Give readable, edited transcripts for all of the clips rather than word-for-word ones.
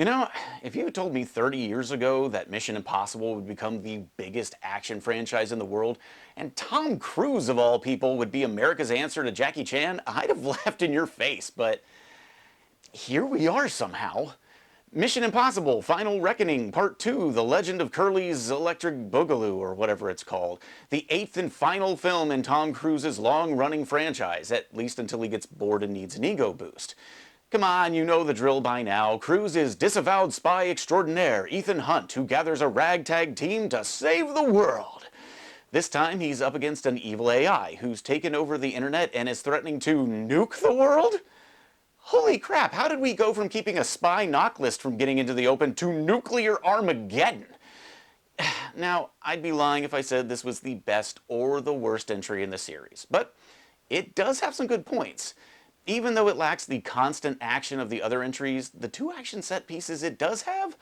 You know, if you had told me 30 years ago that Mission Impossible would become the biggest action franchise in the world, and Tom Cruise, of all people, would be America's answer to Jackie Chan, I'd have laughed in your face, but here we are somehow. Mission Impossible Final Reckoning Part 2, The Legend of Curly's Electric Boogaloo, or whatever it's called. The 8th and final film in Tom Cruise's long-running franchise, at least until he gets bored and needs an ego boost. Come on, you know the drill by now. Cruise is disavowed spy extraordinaire, Ethan Hunt, who gathers a ragtag team to save the world. This time he's up against an evil AI who's taken over the internet and is threatening to nuke the world? Holy crap, how did we go from keeping a spy knock list from getting into the open to nuclear Armageddon? Now, I'd be lying if I said this was the best or the worst entry in the series, but it does have some good points. Even though it lacks the constant action of the other entries, the 2 action set pieces it does have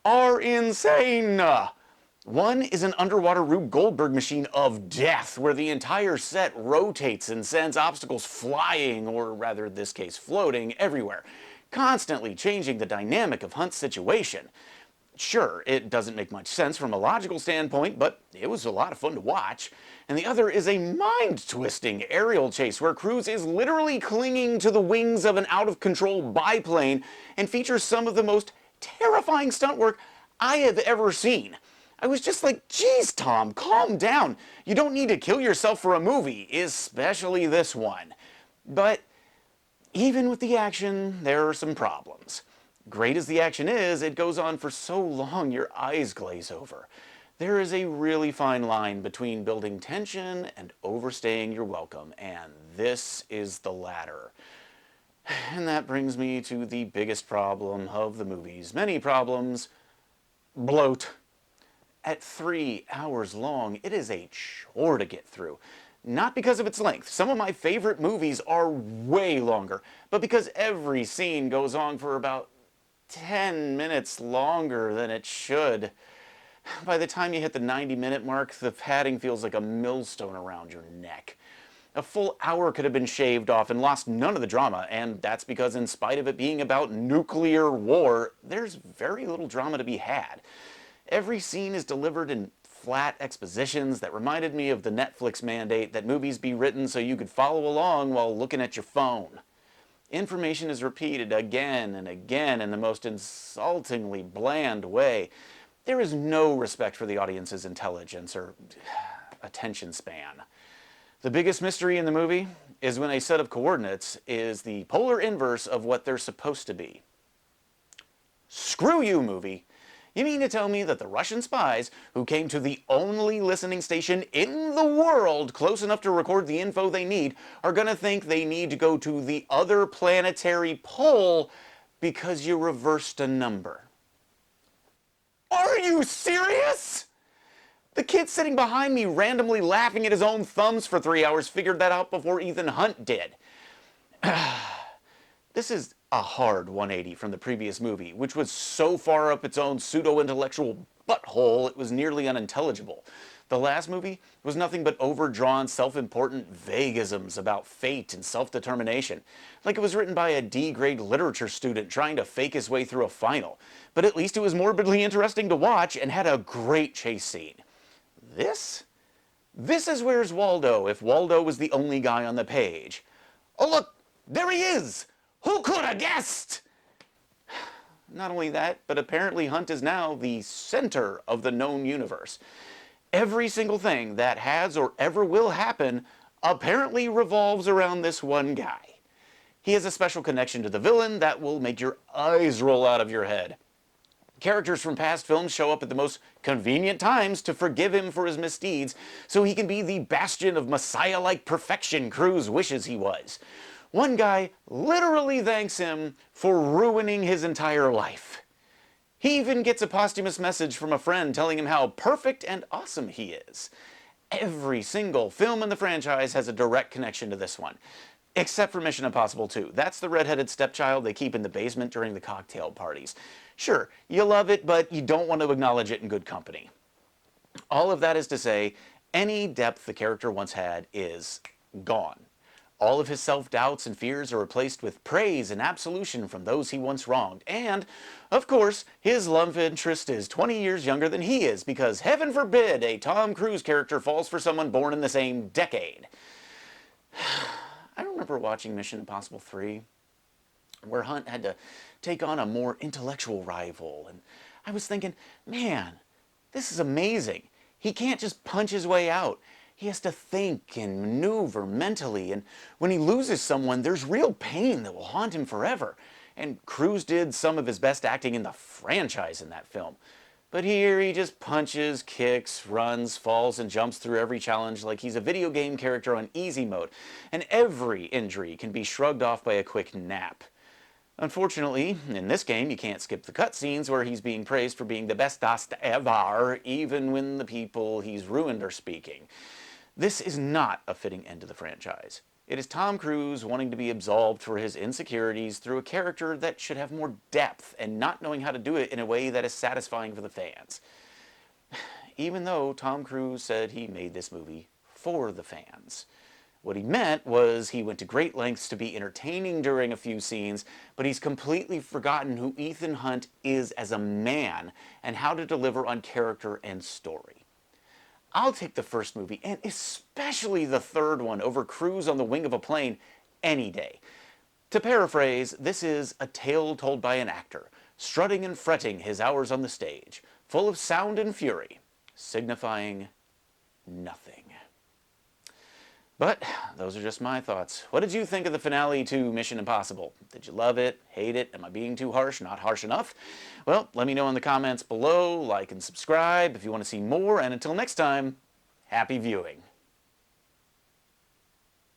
are insane. One is an underwater Rube Goldberg machine of death, where the entire set rotates and sends obstacles flying, or rather in this case floating, everywhere, constantly changing the dynamic of Hunt's situation. Sure, it doesn't make much sense from a logical standpoint, but it was a lot of fun to watch. And the other is a mind-twisting aerial chase where Cruise is literally clinging to the wings of an out-of-control biplane and features some of the most terrifying stunt work I have ever seen. I was just like, geez, Tom, calm down. You don't need to kill yourself for a movie, especially this one. But even with the action, there are some problems. Great as the action is, it goes on for so long your eyes glaze over. There is a really fine line between building tension and overstaying your welcome, and this is the latter. And that brings me to the biggest problem of the movie's many problems: bloat. At 3 hours long, it is a chore to get through. Not because of its length. Some of my favorite movies are way longer, but because every scene goes on for about 10 minutes longer than it should. By the time you hit the 90-minute mark, the padding feels like a millstone around your neck. A full hour could have been shaved off and lost none of the drama, and that's because in spite of it being about nuclear war, there's very little drama to be had. Every scene is delivered in flat expositions that reminded me of the Netflix mandate that movies be written so you could follow along while looking at your phone. Information is repeated again and again in the most insultingly bland way. There is no respect for the audience's intelligence or attention span. The biggest mystery in the movie is when a set of coordinates is the polar inverse of what they're supposed to be. Screw you, movie. You mean to tell me that the Russian spies who came to the only listening station in the world close enough to record the info they need are going to think they need to go to the other planetary pole because you reversed a number? Are you serious? The kid sitting behind me randomly laughing at his own thumbs for 3 hours figured that out before Ethan Hunt did. This is a hard 180 from the previous movie, which was so far up its own pseudo-intellectual butthole it was nearly unintelligible. The last movie was nothing but overdrawn, self-important vaguisms about fate and self-determination, like it was written by a D-grade literature student trying to fake his way through a final. But at least it was morbidly interesting to watch and had a great chase scene. This is Where's Waldo if Waldo was the only guy on the page. Oh look, there he is! Who could have guessed? Not only that, but apparently Hunt is now the center of the known universe. Every single thing that has or ever will happen apparently revolves around this one guy. He has a special connection to the villain that will make your eyes roll out of your head. Characters from past films show up at the most convenient times to forgive him for his misdeeds, so he can be the bastion of Messiah-like perfection Cruise wishes he was. One guy literally thanks him for ruining his entire life. He even gets a posthumous message from a friend telling him how perfect and awesome he is. Every single film in the franchise has a direct connection to this one. Except for Mission Impossible 2. That's the redheaded stepchild they keep in the basement during the cocktail parties. Sure, you love it, but you don't want to acknowledge it in good company. All of that is to say, any depth the character once had is gone. All of his self-doubts and fears are replaced with praise and absolution from those he once wronged. And, of course, his love interest is 20 years younger than he is, because heaven forbid a Tom Cruise character falls for someone born in the same decade. I remember watching Mission Impossible 3, where Hunt had to take on a more intellectual rival, and I was thinking, man, this is amazing. He can't just punch his way out. He has to think and maneuver mentally, and when he loses someone, there's real pain that will haunt him forever. And Cruise did some of his best acting in the franchise in that film. But here he just punches, kicks, runs, falls, and jumps through every challenge like he's a video game character on easy mode, and every injury can be shrugged off by a quick nap. Unfortunately, in this game, you can't skip the cutscenes where he's being praised for being the bestest ever, even when the people he's ruined are speaking. This is not a fitting end to the franchise. It is Tom Cruise wanting to be absolved for his insecurities through a character that should have more depth and not knowing how to do it in a way that is satisfying for the fans. Even though Tom Cruise said he made this movie for the fans. What he meant was he went to great lengths to be entertaining during a few scenes, but he's completely forgotten who Ethan Hunt is as a man and how to deliver on character and story. I'll take the first movie, and especially the third one, over Cruise on the wing of a plane any day. To paraphrase, this is a tale told by an actor, strutting and fretting his hours on the stage, full of sound and fury, signifying nothing. But those are just my thoughts. What did you think of the finale to Mission Impossible? Did you love it? Hate it? Am I being too harsh? Not harsh enough? Well, let me know in the comments below. Like and subscribe if you want to see more. And until next time, happy viewing.